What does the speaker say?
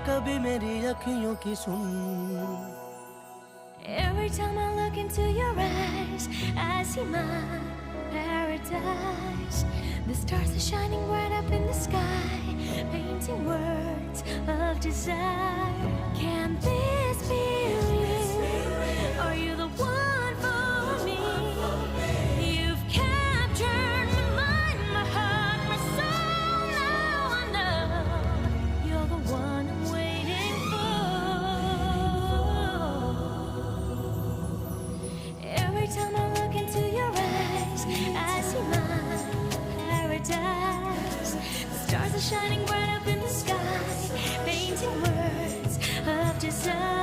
कभी मेरी अखियों की सुन। Every time I look into your eyes, I see my paradise. The stars are shining bright up in the sky, painting words of desire. Can this be real? Are you the one for me? You've captured my mind, my heart, my soul. Now I know you're the one I'm waiting for. Every time I look into your eyes, I see my paradise. The stars are shining bright up in the sky, painting words of desire.